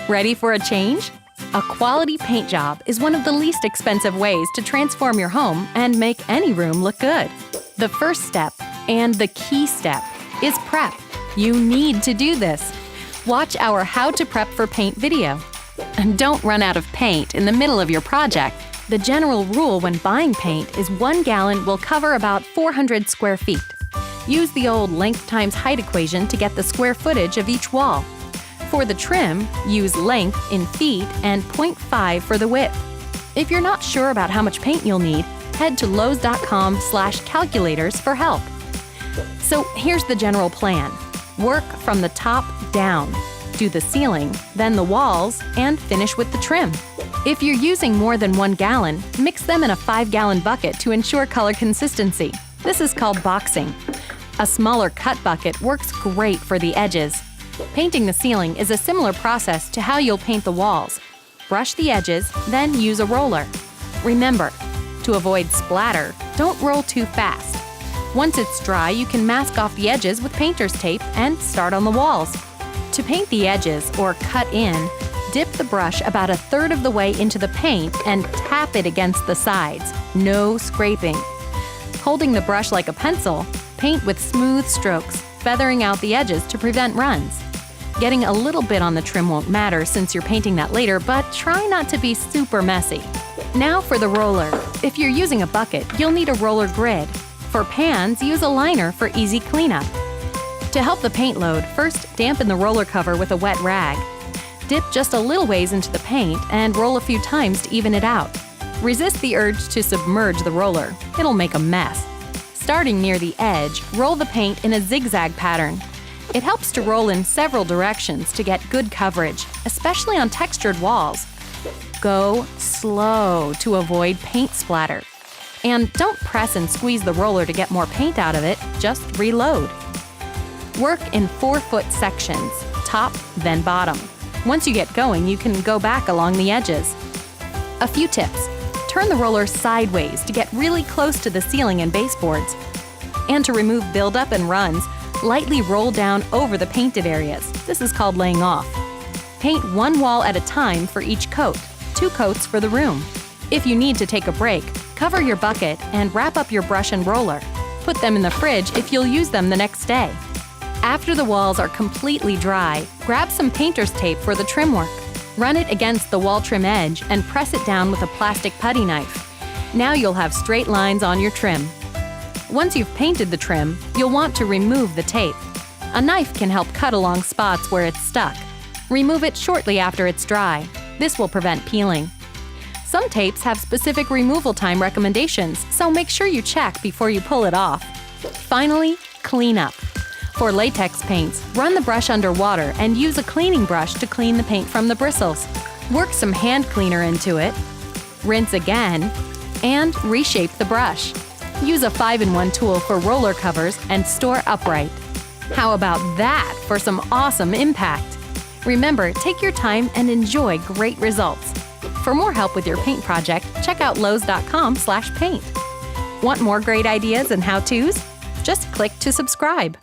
Ready for a change? A quality paint job is one of the least expensive ways to transform your home and make any room look good. The first step, and the key step, is prep. You need to do this. Watch our How to Prep for Paint video. And don't run out of paint in the middle of your project. The general rule when buying paint is 1 gallon will cover about 400 square feet. Use the old length times height equation to get the square footage of each wall. For the trim, use length in feet and 0.5 for the width. If you're not sure about how much paint you'll need, head to lowes.com/calculators for help. So here's the general plan. Work from the top down. Do the ceiling, then the walls, and finish with the trim. If you're using more than 1 gallon, mix them in a 5-gallon bucket to ensure color consistency. This is called boxing. A smaller cut bucket works great for the edges. Painting the ceiling is a similar process to how you'll paint the walls. Brush the edges, then use a roller. Remember, to avoid splatter, don't roll too fast. Once it's dry, you can mask off the edges with painter's tape and start on the walls. To paint the edges, or cut in, dip the brush about 1/3 of the way into the paint and tap it against the sides. No scraping. Holding the brush like a pencil, paint with smooth strokes, feathering out the edges to prevent runs. Getting a little bit on the trim won't matter since you're painting that later, but try not to be super messy. Now for the roller. If you're using a bucket, you'll need a roller grid. For pans, use a liner for easy cleanup. To help the paint load, first dampen the roller cover with a wet rag. Dip just a little ways into the paint and roll a few times to even it out. Resist the urge to submerge the roller. It'll make a mess. Starting near the edge, roll the paint in a zigzag pattern. It helps to roll in several directions to get good coverage, especially on textured walls. Go slow to avoid paint splatter. And don't press and squeeze the roller to get more paint out of it, just reload. Work in 4-foot sections, top, then bottom. Once you get going, you can go back along the edges. A few tips. Turn the roller sideways to get really close to the ceiling and baseboards. And to remove buildup and runs, lightly roll down over the painted areas. This is called laying off. Paint 1 wall at a time for each coat, 2 coats for the room. If you need to take a break, cover your bucket and wrap up your brush and roller. Put them in the fridge if you'll use them the next day. After the walls are completely dry, grab some painter's tape for the trim work. Run it against the wall trim edge and press it down with a plastic putty knife. Now you'll have straight lines on your trim. Once you've painted the trim, you'll want to remove the tape. A knife can help cut along spots where it's stuck. Remove it shortly after it's dry. This will prevent peeling. Some tapes have specific removal time recommendations, so make sure you check before you pull it off. Finally, clean up. For latex paints, run the brush under water and use a cleaning brush to clean the paint from the bristles. Work some hand cleaner into it, rinse again, and reshape the brush. Use a 5-in-1 tool for roller covers and store upright. How about that for some awesome impact? Remember, take your time and enjoy great results. For more help with your paint project, check out lowes.com/paint. Want more great ideas and how-tos? Just click to subscribe.